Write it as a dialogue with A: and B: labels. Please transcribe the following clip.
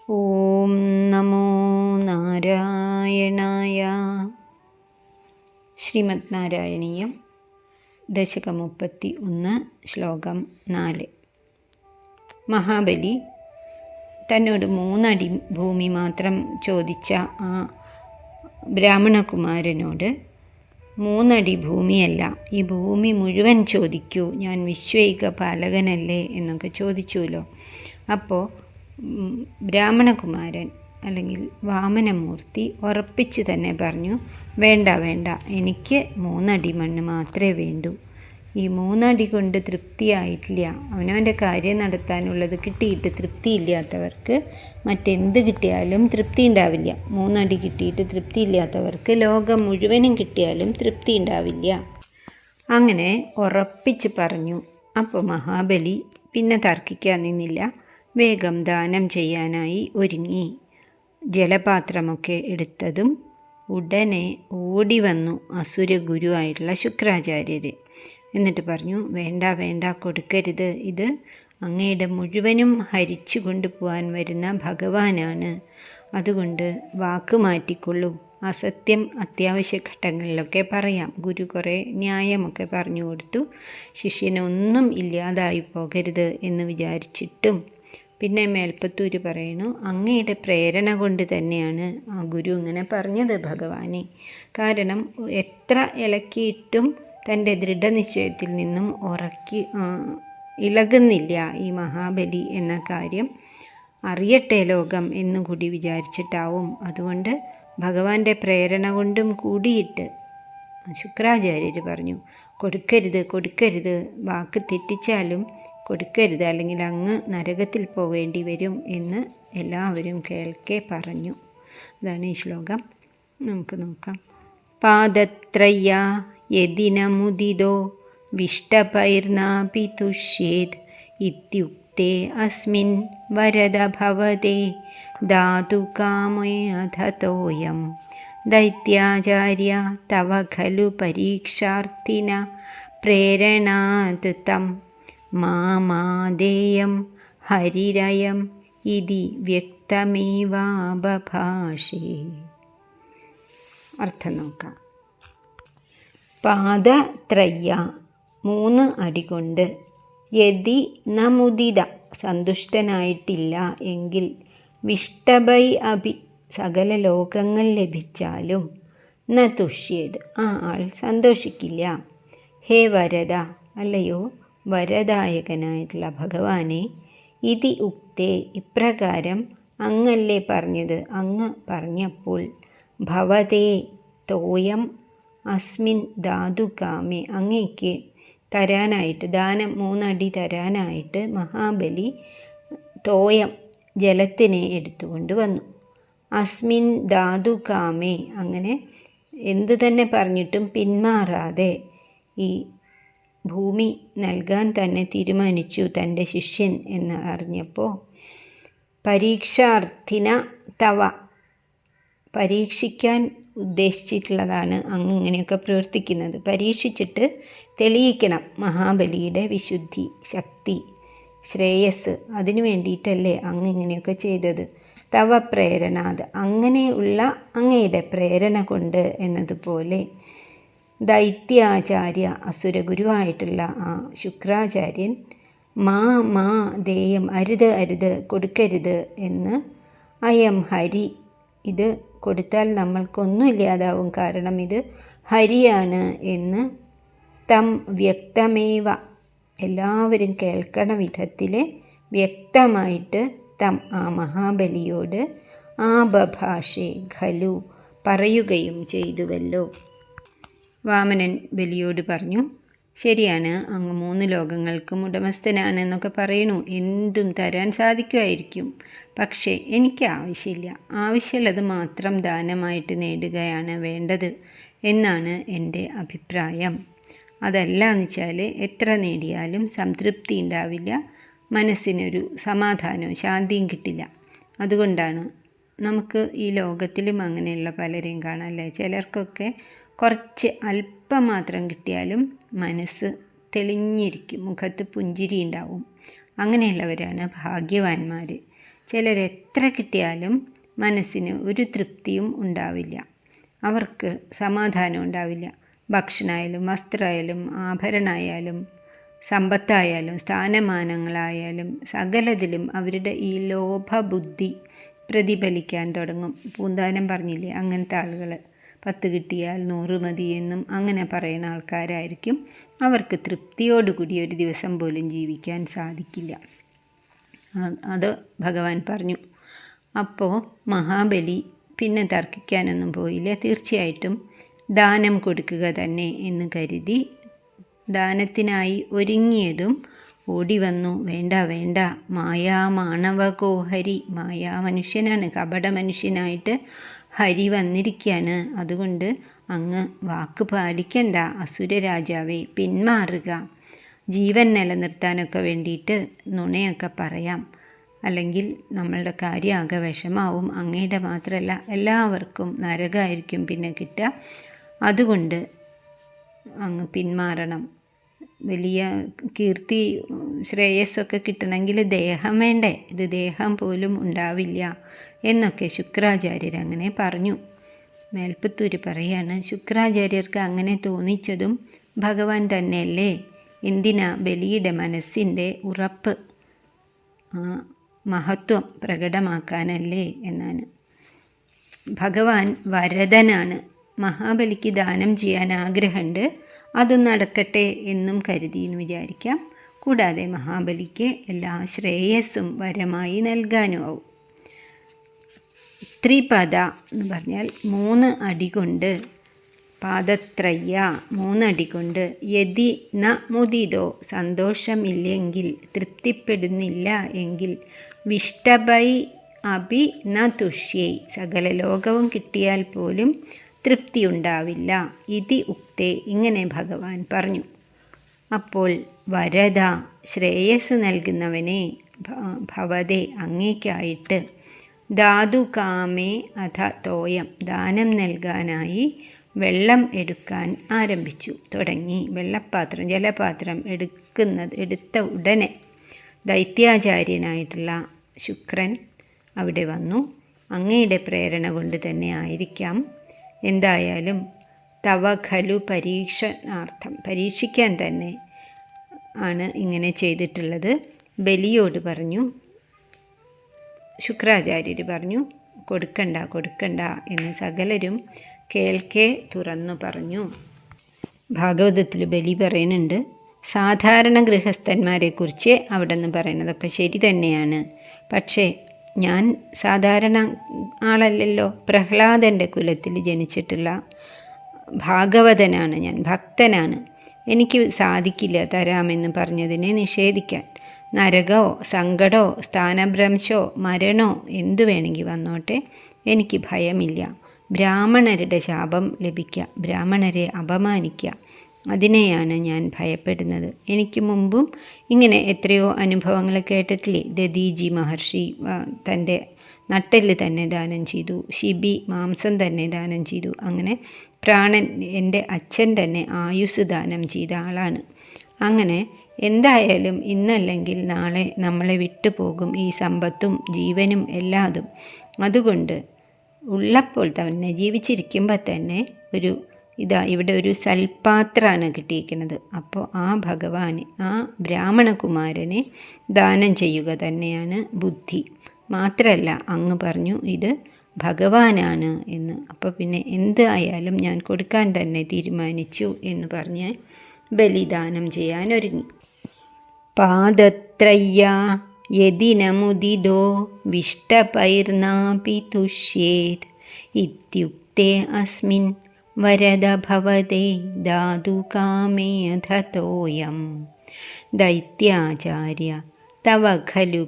A: ഓം നമോ നാരായണായ. ശ്രീമദ് നാരായണീയം ദശകം 31 ശ്ലോകം 4. മഹാബലി തന്നോട് 3 അടി ഭൂമി മാത്രം ചോദിച്ച ആ ബ്രാഹ്മണകുമാരനോട് 3 അടി ഭൂമിയല്ല, ഈ ഭൂമി മുഴുവൻ ചോദിക്കൂ, ഞാൻ വിശ്വൈക പാലകനല്ലേ എന്നൊക്കെ ചോദിച്ചുവല്ലോ. അപ്പോൾ ബ്രാഹ്മണകുമാരൻ അല്ലെങ്കിൽ വാമനമൂർത്തി ഉറപ്പിച്ച് തന്നെ പറഞ്ഞു, വേണ്ട വേണ്ട, എനിക്ക് 3 അടി മണ്ണ് മാത്രമേ വേണ്ടൂ. ഈ 3 അടി കൊണ്ട് തൃപ്തിയായിട്ടില്ല. അവനവൻ്റെ കാര്യം നടത്താനുള്ളത് കിട്ടിയിട്ട് തൃപ്തിയില്ലാത്തവർക്ക് മറ്റെന്ത് കിട്ടിയാലും തൃപ്തി ഉണ്ടാവില്ല. 3 അടി കിട്ടിയിട്ട് തൃപ്തിയില്ലാത്തവർക്ക് ലോകം മുഴുവനും കിട്ടിയാലും തൃപ്തി ഉണ്ടാവില്ല. അങ്ങനെ ഉറപ്പിച്ച് പറഞ്ഞു. അപ്പോൾ മഹാബലി പിന്നെ തർക്കിക്കാൻ നിന്നില്ല. വേഗം ദാനം ചെയ്യാനായി ഒരുങ്ങി. ജലപാത്രമൊക്കെ എടുത്തതും ഉടനെ ഓടി വന്നു അസുരഗുരുവായിട്ടുള്ള ശുക്രാചാര്യർ. എന്നിട്ട് പറഞ്ഞു, വേണ്ട വേണ്ട, കൊടുക്കരുത്, ഇത് അങ്ങയുടെ മുഴുവനും ഹരിച്ചു കൊണ്ടുപോകാൻ വരുന്ന ഭഗവാനാണ്. അതുകൊണ്ട് വാക്ക് മാറ്റിക്കൊള്ളൂ. അസത്യം അത്യാവശ്യ ഘട്ടങ്ങളിലൊക്കെ പറയാം. ഗുരു കുറേ ന്യായമൊക്കെ പറഞ്ഞു കൊടുത്തു. ശിഷ്യനൊന്നും ഇല്ലാതായി പോകരുത് എന്ന് വിചാരിച്ചിട്ടും പിന്നെ മേൽപ്പത്തൂര് പറയണു, അങ്ങയുടെ പ്രേരണ കൊണ്ട് തന്നെയാണ് ആ ഗുരു ഇങ്ങനെ പറഞ്ഞത് ഭഗവാനെ. കാരണം എത്ര ഇളക്കിയിട്ടും തൻ്റെ ദൃഢനിശ്ചയത്തിൽ നിന്നും ഇളകുന്നില്ല ഈ മഹാബലി എന്ന കാര്യം അറിയട്ടെ ലോകം എന്നുകൂടി വിചാരിച്ചിട്ടാവും. അതുകൊണ്ട് ഭഗവാന്റെ പ്രേരണ കൊണ്ടും കൂടിയിട്ട് ശുക്രാചാര്യർ പറഞ്ഞു, കൊടുക്കരുത് കൊടുക്കരുത്, വാക്ക് തെറ്റിച്ചാലും കൊടുക്കരുത്, അല്ലെങ്കിൽ അങ്ങ് നരകത്തിൽ പോവേണ്ടി വരും എന്ന് എല്ലാവരും കേൾക്കെ പറഞ്ഞു. അതാണ് ഈ ശ്ലോകം. നമുക്ക് നോക്കാം. പാദത്രയ യദിനമുദിതോ വിഷ്ടപൈർനാപി തുഷ്യേത് ഇത്യുക്തേ അസ്മിൻ വരദ ഭവതേ ധാതുകാമേ അധതോയം ദൈത്യാചാര്യ തവ ഖലു പരീക്ഷാർത്ഥിന പ്രേരണാത് തം മാമാദേയം ഹരിരയം ഇതി വ്യക്തമേവാബഭാഷേ. അർത്ഥം നോക്കാം. പാദത്രയ്യ 3 അടി കൊണ്ട്, യതി നമുദിത സന്തുഷ്ടനായിട്ടില്ല എങ്കിൽ, വിഷ്ടഭൈ അഭി സകല ലോകങ്ങൾ ലഭിച്ചാലും, ന തുഷ്യേത് ആ ആൾ സന്തോഷിക്കില്ല. ഹേ വരദ അല്ലയോ വരദായകനായിട്ടുള്ള ഭഗവാനെ, ഇതി ഉക്തേ ഇപ്രകാരം അങ്ങല്ലേ പറഞ്ഞത്, അങ്ങ് പറഞ്ഞപ്പോൾ, ഭവതേ തോയം അസ്മിൻ ധാതുകാമേ അങ്ങയ്ക്ക് തരാനായിട്ട് ദാനം 3 അടി തരാനായിട്ട് മഹാബലി തോയം ജലത്തിനെ എടുത്തുകൊണ്ട് വന്നു. അസ്മിൻ ധാതുകാമേ അങ്ങനെ എന്തു തന്നെ പറഞ്ഞിട്ടും പിന്മാറാതെ ഈ ഭൂമി നൽകാൻ തന്നെ തീരുമാനിച്ചു തൻ്റെ ശിഷ്യൻ എന്ന് അറിഞ്ഞപ്പോൾ, പരീക്ഷാർത്ഥിന തവ പരീക്ഷിക്കാൻ ഉദ്ദേശിച്ചിട്ടുള്ളതാണ് അങ്ങ് ഇങ്ങനെയൊക്കെ പ്രവർത്തിക്കുന്നത്. പരീക്ഷിച്ചിട്ട് തെളിയിക്കണം മഹാബലിയുടെ വിശുദ്ധി, ശക്തി, ശ്രേയസ്. അതിനു വേണ്ടിയിട്ടല്ലേ അങ്ങ് ഇങ്ങനെയൊക്കെ ചെയ്തത്. തവ പ്രേരണാത് അങ്ങനെയുള്ള അങ്ങയുടെ പ്രേരണ കൊണ്ട് എന്നതുപോലെ ദൈത്യാചാര്യ അസുരഗുരുവായിട്ടുള്ള ആ ശുക്രാചാര്യൻ മാ ദേയം അരുത് അരുത്, കൊടുക്കരുത് എന്ന്, അയം ഹരി ഇത് കൊടുത്താൽ നമ്മൾക്കൊന്നും ഇല്ലാതാവും, കാരണം ഇത് ഹരിയാണ് എന്ന്, തം വ്യക്തമേവ എല്ലാവരും കേൾക്കണ വിധത്തിൽ വ്യക്തമായിട്ട് തം ആ മഹാബലിയോട് ആബഭാഷേ ഖലു പറയുകയും ചെയ്തുവല്ലോ. വാമനൻ ബലിയോട് പറഞ്ഞു, ശരിയാണ്, അങ്ങ് 3 ലോകങ്ങൾക്കും ഉടമസ്ഥനാണെന്നൊക്കെ പറയണു, എന്തും തരാൻ സാധിക്കുമായിരിക്കും. പക്ഷേ എനിക്ക് ആവശ്യമില്ല. ആവശ്യമുള്ളത് മാത്രം ദാനമായിട്ട് നേടുകയാണ് വേണ്ടത് എന്നാണ് എൻ്റെ അഭിപ്രായം. അതല്ല എന്ന് വെച്ചാൽ എത്ര നേടിയാലും സംതൃപ്തി ഉണ്ടാവില്ല, മനസ്സിനൊരു സമാധാനവും ശാന്തിയും കിട്ടില്ല. അതുകൊണ്ടാണ് നമുക്ക് ഈ ലോകത്തിലും അങ്ങനെയുള്ള പലരെയും കാണാം അല്ലേ. ചിലർക്കൊക്കെ കുറച്ച് അല്പം മാത്രം കിട്ടിയാലും മനസ്സ് തെളിഞ്ഞിരിക്കും, മുഖത്ത് പുഞ്ചിരി ഉണ്ടാവും. അങ്ങനെയുള്ളവരാണ് ഭാഗ്യവാന്മാർ. ചിലരെത്ര കിട്ടിയാലും മനസ്സിന് ഒരു തൃപ്തിയും ഉണ്ടാവില്ല. അവർക്ക് സമാധാനം ഉണ്ടാവില്ല. ഭക്ഷണമായാലും വസ്ത്രമായാലും ആഭരണമായാലും സമ്പത്തായാലും സ്ഥാനമാനങ്ങളായാലും സകലതിലും അവരുടെ ഈ ലോഭബുദ്ധി പ്രതിഫലിക്കാൻ തുടങ്ങും. പൂന്താനം പറഞ്ഞില്ലേ, അങ്ങനത്തെ ആളുകൾ 10 കിട്ടിയാൽ 100 മതി എന്നും അങ്ങനെ പറയുന്ന ആൾക്കാരായിരിക്കും. അവർക്ക് തൃപ്തിയോടുകൂടി ഒരു ദിവസം പോലും ജീവിക്കാൻ സാധിക്കില്ല. അത് ഭഗവാൻ പറഞ്ഞു. അപ്പോൾ മഹാബലി പിന്നെ തർക്കിക്കാനൊന്നും പോയില്ല. തീർച്ചയായിട്ടും ദാനം കൊടുക്കുക തന്നെ എന്ന് കരുതി ദാനത്തിനായി ഒരുങ്ങിയതും ഓടി വന്നു. വേണ്ട വേണ്ട, മായാമാണവകോ ഹരി, മായാ മനുഷ്യനാണ്, കപട മനുഷ്യനായിട്ട് ഹരി വന്നിരിക്കുകയാണ്. അതുകൊണ്ട് അങ്ങ് വാക്ക് പാലിക്കണ്ട അസുര രാജാവേ, പിന്മാറുക. ജീവൻ നിലനിർത്താനൊക്കെ വേണ്ടിയിട്ട് നുണയൊക്കെ പറയാം, അല്ലെങ്കിൽ നമ്മളുടെ കാര്യം ആകെ വിഷമാവും. അങ്ങയുടെ മാത്രമല്ല എല്ലാവർക്കും നരകമായിരിക്കും പിന്നെ കിട്ടുക. അതുകൊണ്ട് അങ്ങ് പിന്മാറണം. വലിയ കീർത്തി ശ്രേയസ്സൊക്കെ കിട്ടണമെങ്കിൽ ദേഹം വേണ്ടേ? ഇത് ദേഹം പോലും ഉണ്ടാവില്ല എന്നൊക്കെ ശുക്രാചാര്യർ അങ്ങനെ പറഞ്ഞു. മേൽപ്പത്തൂർ പറയാണ്, ശുക്രാചാര്യർക്ക് അങ്ങനെ തോന്നിച്ചതും ഭഗവാൻ തന്നെയല്ലേ? എന്തിനാ? ബലിയുടെ മനസ്സിൻ്റെ ഉറപ്പ്, മഹത്വം പ്രകടമാക്കാനല്ലേ എന്നാണ്. ഭഗവാൻ വരദനാണ്. മഹാബലിക്ക് ദാനം ചെയ്യാൻ ആഗ്രഹമുണ്ട്, അത് നടക്കട്ടെ എന്നും കരുതി എന്ന് വിചാരിക്കാം. കൂടാതെ മഹാബലിക്ക് എല്ലാ ശ്രേയസ്സും വരമായി നൽകാനും ആവും. ത്രിപദ എന്ന് പറഞ്ഞാൽ 3 അടി കൊണ്ട്, പാദത്രയ്യ 3 അടി കൊണ്ട്, യതി ന മുദിതോ സന്തോഷമില്ലെങ്കിൽ, തൃപ്തിപ്പെടുന്നില്ല എങ്കിൽ, വിഷ്ടഭൈ അഭി ന തുഷ്യൈ സകല ലോകവും കിട്ടിയാൽ പോലും തൃപ്തി ഉണ്ടാവില്ല. ഇതി ഉക്തേ ഇങ്ങനെ ഭഗവാൻ പറഞ്ഞു. അപ്പോൾ വരദ ശ്രേയസ് നൽകുന്നവനെ, ഭവതേ അങ്ങേക്കായിട്ട്, ധാതുകാമേ അഥ തോയം ദാനം നൽകാനായി വെള്ളം എടുക്കാൻ ആരംഭിച്ചു തുടങ്ങി. വെള്ളപ്പാത്രം ജലപാത്രം എടുത്ത ഉടനെ ദൈത്യാചാര്യനായിട്ടുള്ള ശുക്രൻ അവിടെ വന്നു. അങ്ങയുടെ പ്രേരണ കൊണ്ട് തന്നെ ആയിരിക്കാം. എന്തായാലും തവ ഖലു പരീക്ഷണാർത്ഥം, പരീക്ഷിക്കാൻ തന്നെ ആണ് ഇങ്ങനെ ചെയ്തിട്ടുള്ളത്. ബലിയോട് പറഞ്ഞു, ശുക്രാചാര്യർ പറഞ്ഞു, കൊടുക്കണ്ട കൊടുക്കണ്ട എന്ന് സകലരും കേൾക്കെ തുറന്നു പറഞ്ഞു. ഭാഗവതത്തിൽ ബലി പറയുന്നുണ്ട്, സാധാരണ ഗൃഹസ്ഥന്മാരെക്കുറിച്ച് അവിടെ നിന്ന് പറയുന്നതൊക്കെ ശരി തന്നെയാണ്. പക്ഷേ ഞാൻ സാധാരണ ആളല്ലല്ലോ, പ്രഹ്ലാദൻ്റെ കുലത്തിൽ ജനിച്ചിട്ടുള്ള ഭാഗവതനാണ് ഞാൻ, ഭക്തനാണ്. എനിക്ക് സാധിക്കില്ല തരാമെന്ന് പറഞ്ഞതിനെ നിഷേധിക്കാൻ. നരകമോ സങ്കടമോ സ്ഥാനഭ്രംശമോ മരണമോ എന്തു വേണമെങ്കിൽ വന്നോട്ടെ, എനിക്ക് ഭയമില്ല. ബ്രാഹ്മണരുടെ ശാപം ലഭിക്കുക, ബ്രാഹ്മണരെ അപമാനിക്കുക, അതിനെയാണ് ഞാൻ ഭയപ്പെടുന്നത്. എനിക്ക് മുമ്പും ഇങ്ങനെ എത്രയോ അനുഭവങ്ങൾ കേട്ടിട്ടില്ലേ? ദദീജി മഹർഷി തൻ്റെ നട്ടെല്ല് തന്നെ ദാനം ചെയ്തു, ശിബി മാംസം തന്നെ ദാനം ചെയ്തു. അങ്ങനെ പ്രാണൻ, എൻ്റെ അച്ഛൻ തന്നെ ആയുസ് ദാനം ചെയ്ത ആളാണ്. അങ്ങനെ എന്തായാലും ഇന്നല്ലെങ്കിൽ നാളെ നമ്മളെ വിട്ടുപോകും ഈ സമ്പത്തും ജീവനും എല്ലാതും. അതുകൊണ്ട് ഉള്ളപ്പോൾ തന്നെ, ജീവിച്ചിരിക്കുമ്പോൾ തന്നെ ഇവിടെ ഒരു സൽപാത്രമാണ് കിട്ടിയിരിക്കുന്നത്. അപ്പോൾ ആ ഭഗവാന്, ആ ബ്രാഹ്മണകുമാരനെ ദാനം ചെയ്യുക തന്നെയാണ് ബുദ്ധി. മാത്രമല്ല അങ്ങ് പറഞ്ഞു ഇത് ഭഗവാനാണ് എന്ന്. അപ്പോൾ പിന്നെ എന്തായാലും ഞാൻ കൊടുക്കാൻ തന്നെ തീരുമാനിച്ചു എന്ന് പറഞ്ഞ് ബലിദാനം ചെയ്യാനൊരുങ്ങി. പാദത്രയ്യ യദിനമുദിതോ വിഷ്ടപൈർനാപി തുഷ്യേത് ഇത്യുക്തേ അസ്മിൻ വരദ ഭവതേ ധാതുകാമേ അഥ തോയം ദൈത്യാചാര്യ തവ ഖലു